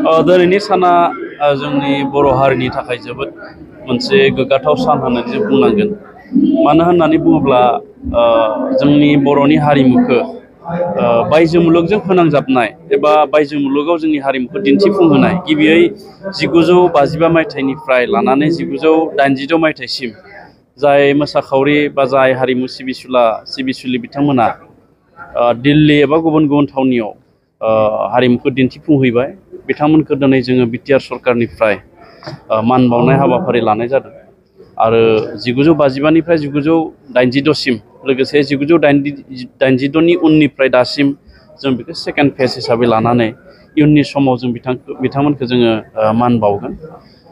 दिनैनि साना जोंनि बर' हारिनि थाखाय जोबोद मोनसे गोग्गाथाव सान होननानै जों बुंनांगोन। मानो होननानै बुङोब्ला जोंनि बर'नि हारिमुखौ बायजो मुलुगजों फोनांजाबनाय एबा बायजो मुलुगाव जोंनि हारिमुखौ दिन्थिफुंहोनाय गिबियै 1955 मायथाइनिफ्राय लानानै 1986 मायथाइसिम जाय मोसाखावरि बा जाय हारिमु सिबिसुलि बिथांमोना दिल्ली एबा गुबुन गुबुन थावनियाव हारिमुखौ दिन्थिफुंहैबाय बिथांमोनखौ दिनै जोङो बिटिआर सरकारनिफ्राय मान बावनाय हाबाफारि लानाय जादों आरो 1955निफ्राय 1986 सिम लोगोसे 1986 नि उननिफ्राय दासिम जों बेखौ सेकेन्ड फेज हिसाबै लानानै इयुननि समाव जों बिथांमोनखौ जोङो मान बावगोन।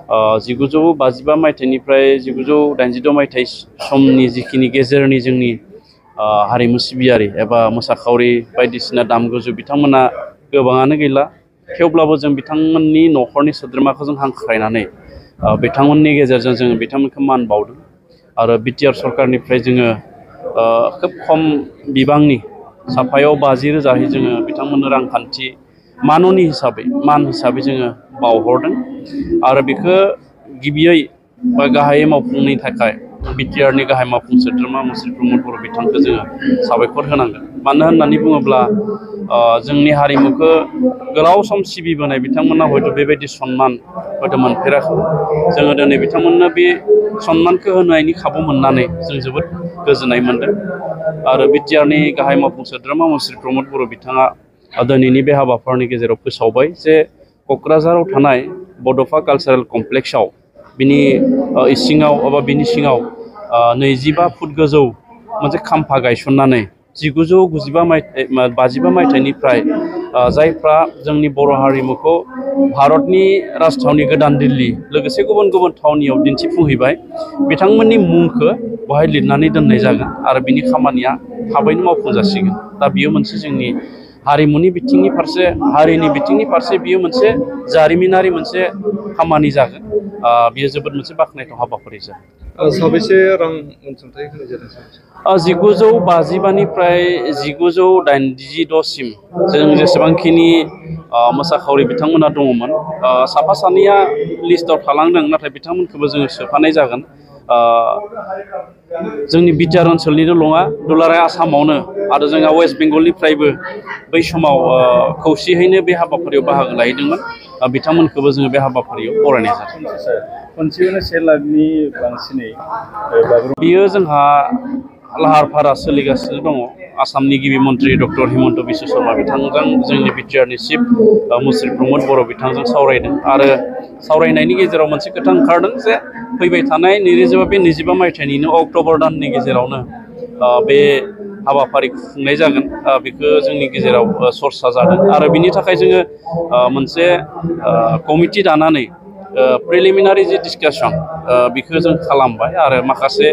1955 मायथाइनिफ्राय 1986 मायथाइ समनि जिखिनि गेजेरनि जोंनि हारिमु सिबियारि एबा मोसाखावरि बायदिसिना दामगुजु बिथांमोना गोबाङानो गैला। थेवब्लाबो जों बिथांमोननि न'खरनि सोद्रोमाखौ जों हांख्रायनानै बिथांमोननि गेजेरजों जोङो बिथांमोनखौ मान बावदों आरो बिटिआर सरकारनिफ्राय जोङो खोब खम बिबांनि साफायाव 50,000 जोङो बिथांमोननो रांखान्थि मान हिसाबै जोङो बावहरदों आरो बेखौ गिबियै बा गाहायै मावफुंनि थाखाय बिटिआरनि गाहाय मावफुं सोद्रोमा मुस्रि प्रमद बर' बिथांखौ जोङो साबायखर होनांगोन। मानो होननानै बुङोब्ला जोंनि हारिमुखौ गोलाव सम सिबिबोनाय बिथांमोना हयथ' बेबायदि सन्मान हयथ' मोनफेराखै। जोङो दिनै बिथांमोननो बे सन्मानखौ होनायनि खाबु मोननानै जों जोबोद गोजोननाय मोनदों आरो बिटिआरनि गाहाय मावफुं सोद्रोमा मुस्रि प्रमद बर' बिथाङा दिनैनि बे हाबाफारिनि गेजेराव फोसावबाय जे क'क्राझाराव थानाय बड'फा कालचारेल कमप्लेक्सआव बिनि इसिङाव एबा बिनि सिङाव 25 फुट गोजौ मोनसे खाम्फा गायसननानै 1955 मायथाइनिफ्राय जायफ्रा जोंनि बर' हारिमुखौ भारतनि राजथावनि गोदान दिल्ली लोगोसे गुबुन गुबुन थावनियाव दिन्थिफुंहैबाय बिथांमोननि मुंखौ बहाय लिरनानै दोननाय जागोन आरो बिनि खामानिया थाबैनो मावफुंजासिगोन। दा बियो मोनसे जोंनि हारिमुनि बिथिंनि फारसे हारिनि बिथिंनि फारसे बियो मोनसे जारिमिनारि मोनसे खामानि जागोन। बियो जोबोद मोनसे बाख्नायथाव हाबाफारि जागोन। साबेसे रां अनसुंथाइ होनाय जादों? 1955निफ्राय 1986 सिम जों जेसेबांखिनि मोसाखावरि बिथांमोना दङमोन साफा सानैया लिस्टआव थालांदों नाथाय बिथांमोनखौबो जोङो सोफानाय जागोन। जोंनि बिटिआर ओनसोलनिल' नङा दुलाराय आसामावनो आरो जोंहा वेस्ट बेंगलनिफ्रायबो बै समाव खौसेयैनो बे हाबाफारियाव बाहागो लाहैदोंमोन। बिथांमोनखौबो जोङो बे हाबाफारियाव बरायनाय जादों। खनसेयावनो 1 लाखनि बांसिनै बियो जोंहा लाहार फाहारा सोलिगासिनो दङ। आसामनि गिबि मन्थ्रि डक्टर हिमन्त बिश्व शर्मा बिथांजों जोंनि बिटिआरनि चिफ मुस्रि प्रमद बर' बिथांजों सावरायदों आरो सावरायनायनि गेजेराव मोनसे खोथा ओंखारदों जे फैबाय थानाय 2025 मायथाइनिनो अक्ट'बर दाननि गेजेरावनो बे हाबाफारिखौ खुंनाय जागोन। बेखौ जोंनि गेजेराव चर्चा जादों आरो बिनि थाखाय जोङो मोनसे कमिटि दानानै प्रिलिमिनारि जि डिसकासन बेखौ जों खालामबाय आरो माखासे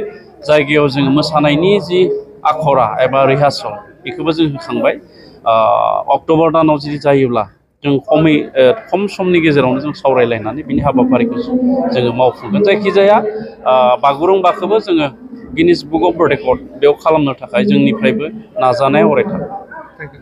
जायगायाव जोङो मोसानायनि जि आखरा एबा रिहार्सल बेखौबो जों होखांबाय। अक्ट'बर दानाव जुदि जायोब्ला जों खम समनि गेजेरावनो जों सावरायलायनानै बिनि हाबाफारिखौ जोङो मावफुंगोन। जायखिजाया बागुरुम्बाखौबो जोङो Guinness book of world record बेयाव खालामनो थाखाय जोंनिफ्रायबो नाजानाया अराय थागोन।